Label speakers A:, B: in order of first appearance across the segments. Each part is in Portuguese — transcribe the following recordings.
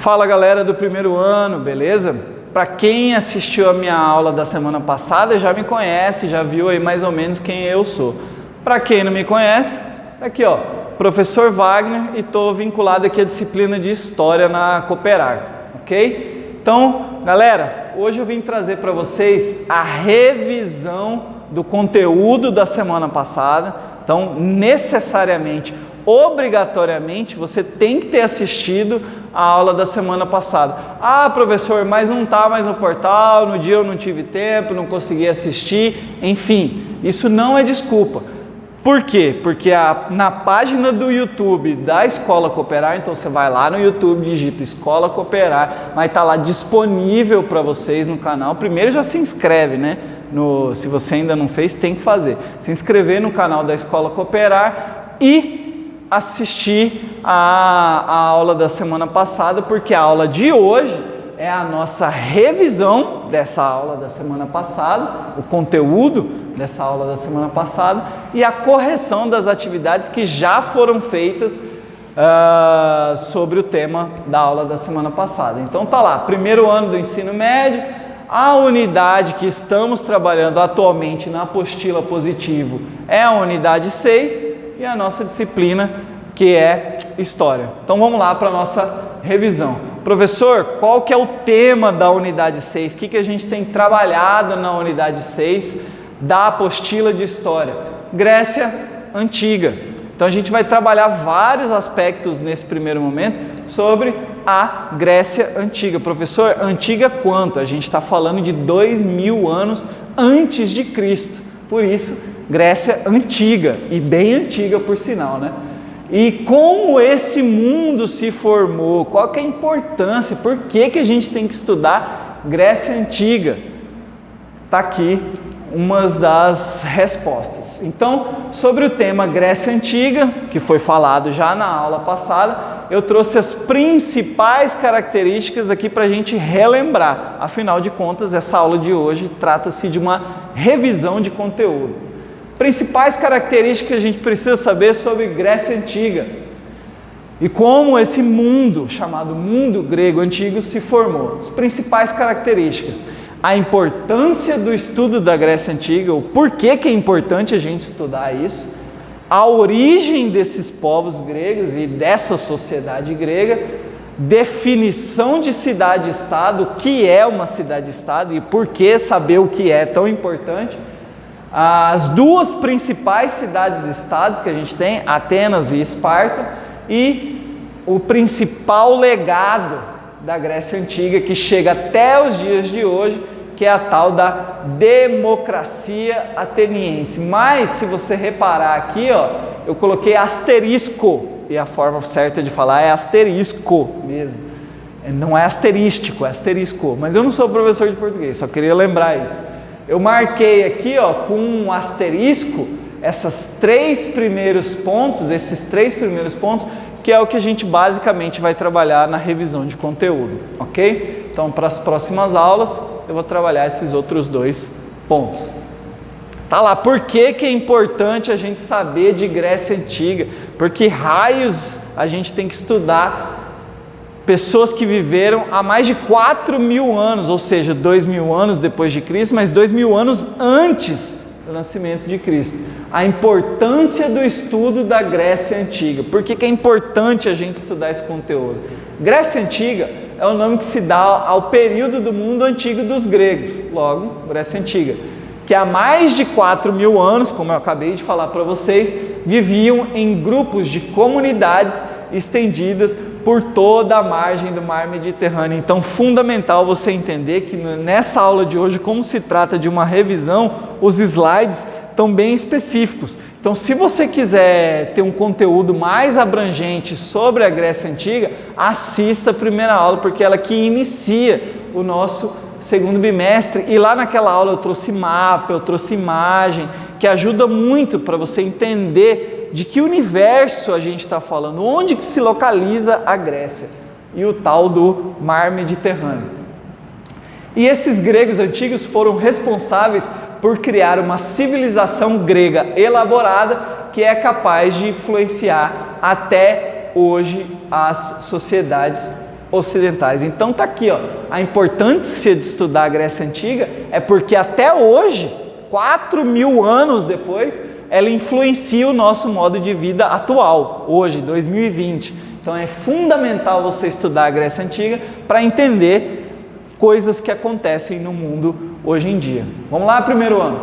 A: Fala galera do primeiro ano, beleza? Para quem assistiu a minha aula da semana passada já me conhece, já viu aí mais ou menos quem eu sou. Para quem não me conhece, aqui ó, professor Wagner, e estou vinculado aqui à disciplina de História na Cooperar, ok? Então, galera, hoje eu vim trazer para vocês a revisão do conteúdo da semana passada. Então, necessariamente, obrigatoriamente, você tem que ter assistido a aula da semana passada. Ah, professor, mas não está mais no portal, no dia eu não tive tempo, não consegui assistir, enfim, isso não é desculpa. Por quê? Porque na página do YouTube da Escola Cooperar, então você vai lá no YouTube, digita Escola Cooperar, vai estar lá disponível para vocês no canal. Primeiro já se inscreve, né? Se você ainda não fez, tem que fazer. Se inscrever no canal da Escola Cooperar e assistir a aula da semana passada, porque a aula de hoje é a nossa revisão dessa aula da semana passada, o conteúdo dessa aula da semana passada e a correção das atividades que já foram feitas sobre o tema da aula da semana passada. Então tá lá, primeiro ano do ensino médio, a unidade que estamos trabalhando atualmente na apostila positivo é a unidade 6 e a nossa disciplina que é História. Então vamos lá para a nossa revisão. Professor, qual que é o tema da unidade 6? O que a gente tem trabalhado na unidade 6 da apostila de História? Grécia Antiga. Então a gente vai trabalhar vários aspectos nesse primeiro momento sobre a Grécia Antiga. Professor, antiga quanto? A gente está falando de 2000 anos antes de Cristo. Por isso, Grécia Antiga, e bem antiga por sinal, né? E como esse mundo se formou, qual que é a importância, por que a gente tem que estudar Grécia Antiga? Está aqui umas das respostas. Então, sobre o tema Grécia Antiga, que foi falado já na aula passada, eu trouxe as principais características aqui para a gente relembrar. Afinal de contas, essa aula de hoje trata-se de uma revisão de conteúdo. Principais características que a gente precisa saber sobre Grécia Antiga e como esse mundo, chamado mundo grego antigo, se formou. As principais características: a importância do estudo da Grécia Antiga, o porquê que é importante a gente estudar isso, a origem desses povos gregos e dessa sociedade grega, definição de cidade-estado, o que é uma cidade-estado e por que saber o que é tão importante, as duas principais cidades-estados que a gente tem, Atenas e Esparta, e o principal legado da Grécia Antiga que chega até os dias de hoje, que é a tal da democracia ateniense. Mas se você reparar aqui, ó, eu coloquei asterisco, e a forma certa de falar é asterisco mesmo. Não é asterístico, é asterisco. Mas eu não sou professor de português, só queria lembrar isso. Eu marquei aqui, ó, com um asterisco esses três primeiros pontos, que é o que a gente basicamente vai trabalhar na revisão de conteúdo, ok? Então, para as próximas aulas, eu vou trabalhar esses outros dois pontos. Tá lá, por que é importante a gente saber de Grécia Antiga? Porque raios a gente tem que estudar pessoas que viveram há mais de 4.000 anos, ou seja, 2.000 anos depois de Cristo, mas 2.000 anos antes do nascimento de Cristo. A importância do estudo da Grécia Antiga. Por que é importante a gente estudar esse conteúdo? Grécia Antiga é o nome que se dá ao período do mundo antigo dos gregos, logo, Grécia Antiga, que há mais de 4.000 anos, como eu acabei de falar para vocês, viviam em grupos de comunidades estendidas por toda a margem do mar Mediterrâneo. Então, fundamental você entender que nessa aula de hoje, como se trata de uma revisão, os slides estão bem específicos. Então, se você quiser ter um conteúdo mais abrangente sobre a Grécia Antiga, assista a primeira aula, porque ela que inicia o nosso segundo bimestre. E lá naquela aula eu trouxe mapa, eu trouxe imagem, que ajuda muito para você entender de que universo a gente está falando, onde que se localiza a Grécia e o tal do mar Mediterrâneo. E esses gregos antigos foram responsáveis por criar uma civilização grega elaborada que é capaz de influenciar até hoje as sociedades ocidentais. Então está aqui, ó, a importância de estudar a Grécia Antiga é porque até hoje, 4.000 anos depois, ela influencia o nosso modo de vida atual, hoje, 2020. Então é fundamental você estudar a Grécia Antiga para entender coisas que acontecem no mundo hoje em dia. Vamos lá, primeiro ano.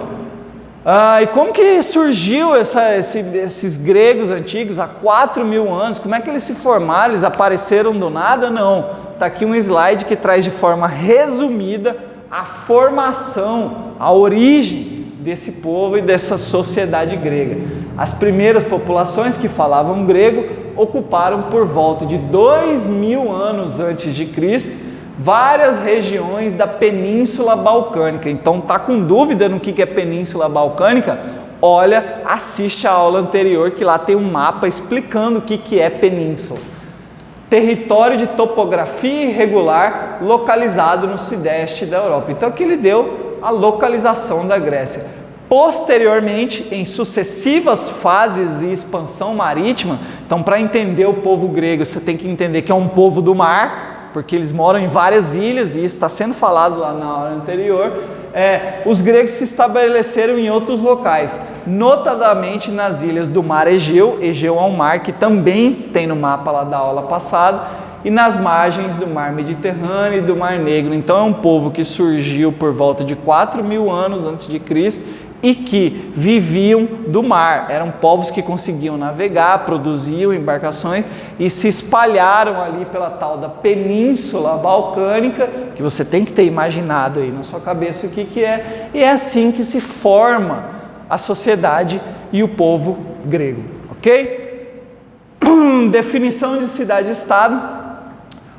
A: E como que surgiu esses gregos antigos há 4.000 anos? Como é que eles se formaram? Eles apareceram do nada? Não. Está aqui um slide que traz de forma resumida a formação, a origem desse povo e dessa sociedade grega. As primeiras populações que falavam grego ocuparam por volta de 2.000 anos antes de Cristo várias regiões da Península Balcânica. Então, tá com dúvida no que é Península Balcânica? Olha, assiste a aula anterior que lá tem um mapa explicando o que é península. Território de topografia irregular localizado no sudeste da Europa. Então, aqui ele deu a localização da Grécia. Posteriormente, em sucessivas fases e expansão marítima, então para entender o povo grego, você tem que entender que é um povo do mar, porque eles moram em várias ilhas, e isso está sendo falado lá na aula anterior. Os gregos se estabeleceram em outros locais, notadamente nas ilhas do mar Egeu. Egeu é um mar que também tem no mapa lá da aula passada, e nas margens do mar Mediterrâneo e do mar Negro. Então é um povo que surgiu por volta de 4.000 anos antes de Cristo e que viviam do mar. Eram povos que conseguiam navegar, produziam embarcações e se espalharam ali pela tal da Península Balcânica, que você tem que ter imaginado aí na sua cabeça o que é, e é assim que se forma a sociedade e o povo grego, ok? Definição de cidade-estado.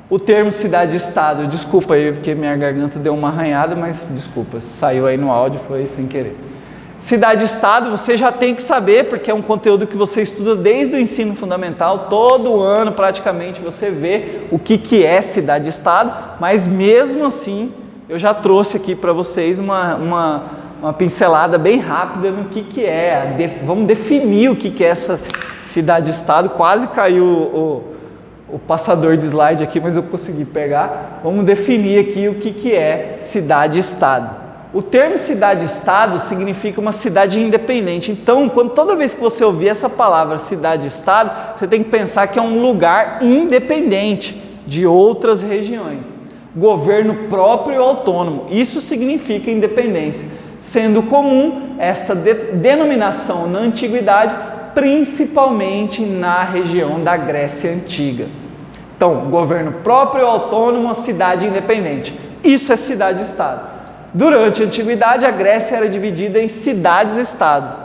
A: O termo cidade-estado, desculpa aí porque minha garganta deu uma arranhada, mas desculpa, saiu aí no áudio, foi sem querer. Cidade-estado você já tem que saber, porque é um conteúdo que você estuda desde o ensino fundamental, todo ano praticamente você vê o que é cidade-estado, mas mesmo assim eu já trouxe aqui para vocês uma pincelada bem rápida no que é, vamos definir o que é essa cidade-estado. Quase caiu o passador de slide aqui, mas eu consegui pegar. Vamos definir aqui o que é cidade-estado. O termo cidade-estado significa uma cidade independente. Então, toda vez que você ouvir essa palavra cidade-estado, você tem que pensar que é um lugar independente de outras regiões. Governo próprio e autônomo, isso significa independência, sendo comum esta denominação na antiguidade, principalmente na região da Grécia Antiga. Então, governo próprio e autônomo, cidade independente, isso é cidade-estado. Durante a antiguidade, a Grécia era dividida em cidades-estado.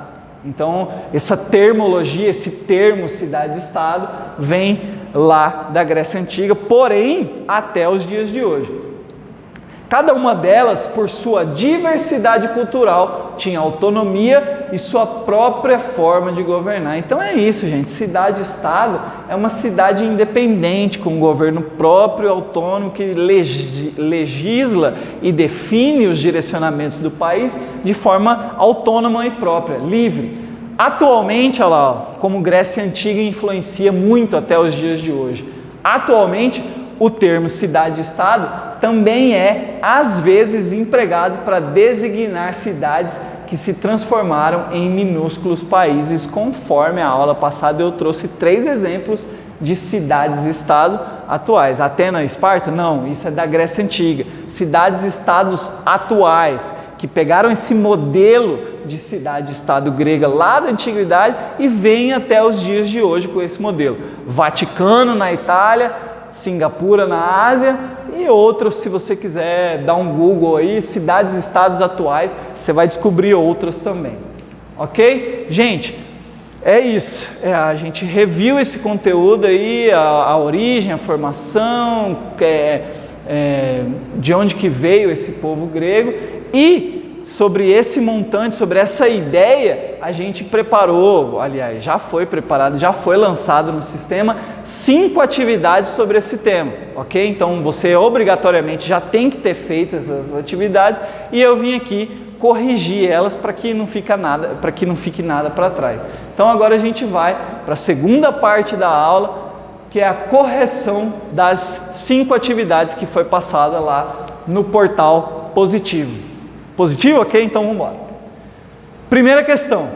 A: Então, essa termologia, esse termo cidade-estado, vem lá da Grécia Antiga, porém, até os dias de hoje. Cada uma delas, por sua diversidade cultural, tinha autonomia e sua própria forma de governar. Então é isso, gente. Cidade-estado é uma cidade independente, com um governo próprio, autônomo, que legisla e define os direcionamentos do país de forma autônoma e própria, livre. Atualmente, olha lá, como Grécia Antiga influencia muito até os dias de hoje. Atualmente, o termo cidade-estado também é, às vezes, empregado para designar cidades que se transformaram em minúsculos países. Conforme a aula passada, eu trouxe 3 exemplos de cidades-estado atuais. Atena e Esparta? Não, isso é da Grécia Antiga. Cidades-estados atuais, que pegaram esse modelo de cidade-estado grega lá da antiguidade e vêm até os dias de hoje com esse modelo. Vaticano na Itália, Singapura na Ásia e outros, se você quiser dar um Google aí, cidades-estados atuais, você vai descobrir outras também. Ok? Gente, é isso. A gente reviu esse conteúdo aí, a origem, a formação, de onde que veio esse povo grego, e sobre esse montante, sobre essa ideia, a gente preparou, aliás, já foi preparado, já foi lançado no sistema 5 atividades sobre esse tema, ok? Então você obrigatoriamente já tem que ter feito essas atividades e eu vim aqui corrigir elas para que não fique nada para trás. Então agora a gente vai para a segunda parte da aula, que é a correção das 5 atividades que foi passada lá no portal Positivo. Positivo? Ok? Então vamos embora. Primeira questão.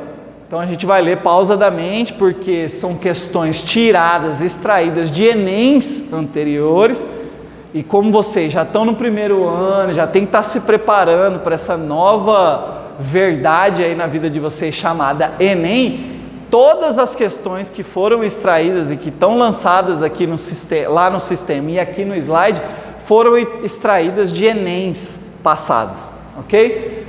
A: Então a gente vai ler pausadamente, porque são questões tiradas, extraídas de Enems anteriores. E como vocês já estão no primeiro ano, já tem que estar se preparando para essa nova verdade aí na vida de vocês chamada Enem, todas as questões que foram extraídas e que estão lançadas aqui no sistema, lá no sistema e aqui no slide, foram extraídas de Enems passados, ok?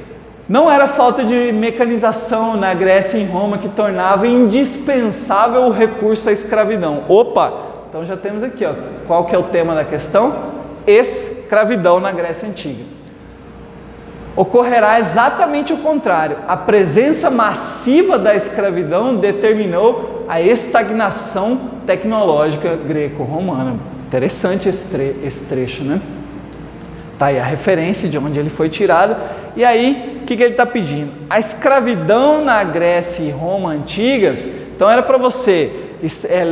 A: Não era falta de mecanização na Grécia e em Roma que tornava indispensável o recurso à escravidão. Opa! Então já temos aqui, ó, qual que é o tema da questão? Escravidão na Grécia Antiga. Ocorrerá exatamente o contrário. A presença massiva da escravidão determinou a estagnação tecnológica greco-romana. Interessante esse trecho, né? Tá aí a referência de onde ele foi tirado. E aí, o que ele está pedindo? A escravidão na Grécia e Roma antigas. Então era para você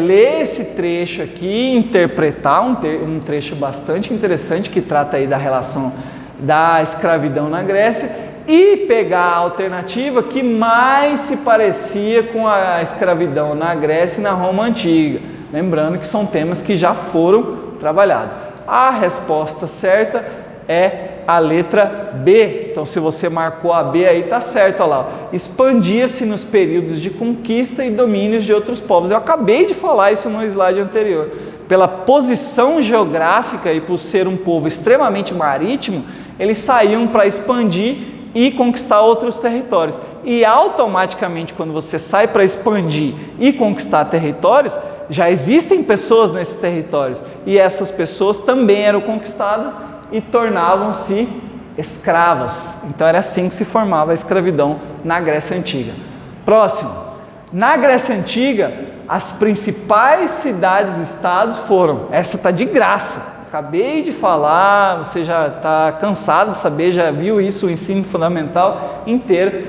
A: ler esse trecho aqui, interpretar um trecho bastante interessante que trata aí da relação da escravidão na Grécia e pegar a alternativa que mais se parecia com a escravidão na Grécia e na Roma antiga. Lembrando que são temas que já foram trabalhados. A resposta certa é a letra B. Então, se você marcou a B aí, tá certo, olha lá. Expandia-se nos períodos de conquista e domínios de outros povos. Eu acabei de falar isso no slide anterior. Pela posição geográfica e por ser um povo extremamente marítimo, eles saíam para expandir e conquistar outros territórios. E automaticamente, quando você sai para expandir e conquistar territórios, já existem pessoas nesses territórios. E essas pessoas também eram conquistadas e tornavam-se escravas. Então era assim que se formava a escravidão na Grécia Antiga. Próximo. Na Grécia Antiga, as principais cidades-estados foram... Essa está de graça. Acabei de falar, você já está cansado de saber, já viu isso, o ensino fundamental inteiro.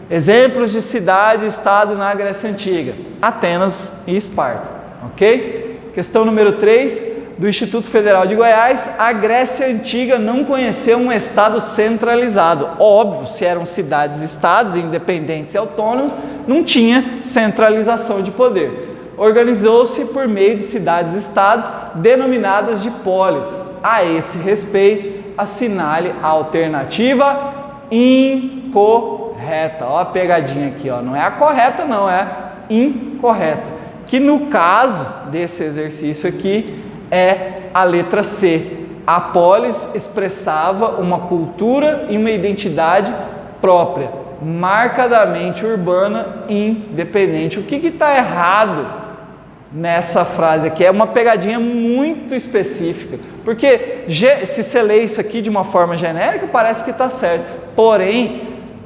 A: Exemplos de cidade-estado na Grécia Antiga. Atenas e Esparta. Ok? Questão número 3. Do Instituto Federal de Goiás, a Grécia Antiga não conheceu um estado centralizado. Óbvio, se eram cidades-estados independentes e autônomos, não tinha centralização de poder. Organizou-se por meio de cidades-estados denominadas de polis. A esse respeito, assinale a alternativa incorreta. Olha a pegadinha aqui, ó. Não é a correta, não, é incorreta. Que no caso desse exercício aqui, é a letra C. A polis expressava uma cultura e uma identidade própria, marcadamente urbana e independente. O que está errado nessa frase aqui? É uma pegadinha muito específica, porque se você lê isso aqui de uma forma genérica, parece que está certo. Porém,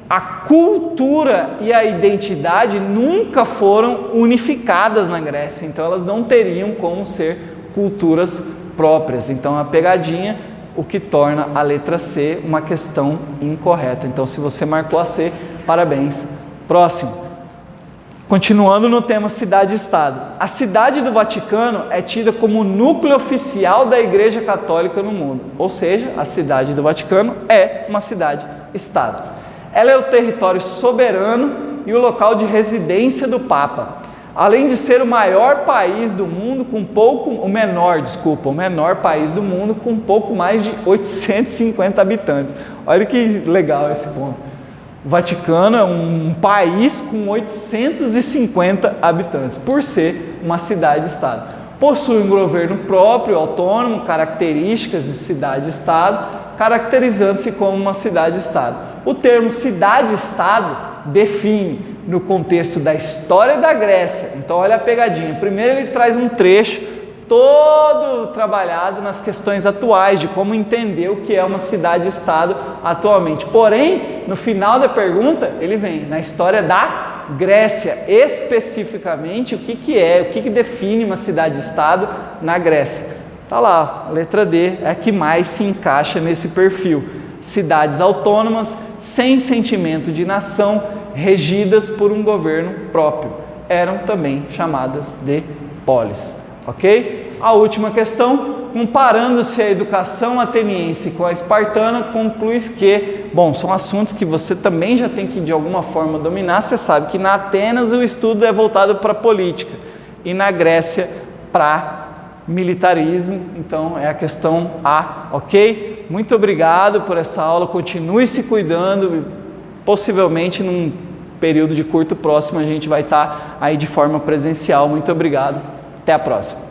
A: a cultura e a identidade nunca foram unificadas na Grécia, então elas não teriam como ser culturas próprias. Então a pegadinha, o que torna a letra C uma questão incorreta. Então se você marcou a C, parabéns. Próximo. Continuando no tema cidade-estado. A cidade do Vaticano é tida como o núcleo oficial da Igreja Católica no mundo. Ou seja, a cidade do Vaticano é uma cidade-estado. Ela é o território soberano e o local de residência do Papa. Além de ser o menor país do mundo com o menor país do mundo com pouco mais de 850 habitantes. Olha que legal esse ponto. O Vaticano é um país com 850 habitantes, por ser uma cidade-estado. Possui um governo próprio, autônomo, características de cidade-estado, caracterizando-se como uma cidade-estado. O termo cidade-estado define no contexto da história da Grécia. Então olha a pegadinha. Primeiro ele traz um trecho todo trabalhado nas questões atuais, de como entender o que é uma cidade-estado atualmente. Porém, no final da pergunta, ele vem na história da Grécia, especificamente o que define uma cidade-estado na Grécia. Tá lá, a letra D é a que mais se encaixa nesse perfil. Cidades autônomas, sem sentimento de nação, regidas por um governo próprio. Eram também chamadas de polis. Ok? A última questão, comparando-se a educação ateniense com a espartana, conclui que, bom, são assuntos que você também já tem que de alguma forma dominar. Você sabe que na Atenas o estudo é voltado para a política e na Grécia para militarismo, então é a questão A, ok? Muito obrigado por essa aula, continue se cuidando, possivelmente num período de curto próximo a gente vai estar aí de forma presencial. Muito obrigado, até a próxima.